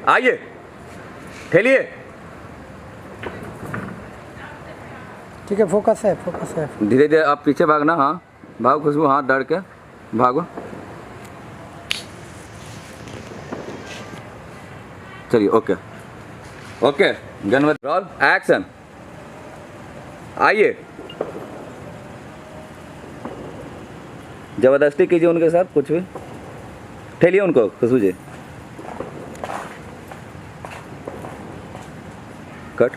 आइए, ठेलिए। ठीक है, फोकस है, फोकस है। धीरे धीरे आप पीछे भागना। हाँ भागो खुशबू, हाँ डर के भागो। चलिए, okay okay. Ganpati roll action. आइए, जबरदस्ती कीजिए उनके साथ, कुछ भी ठेलिए उनको खुशबू जी। कट।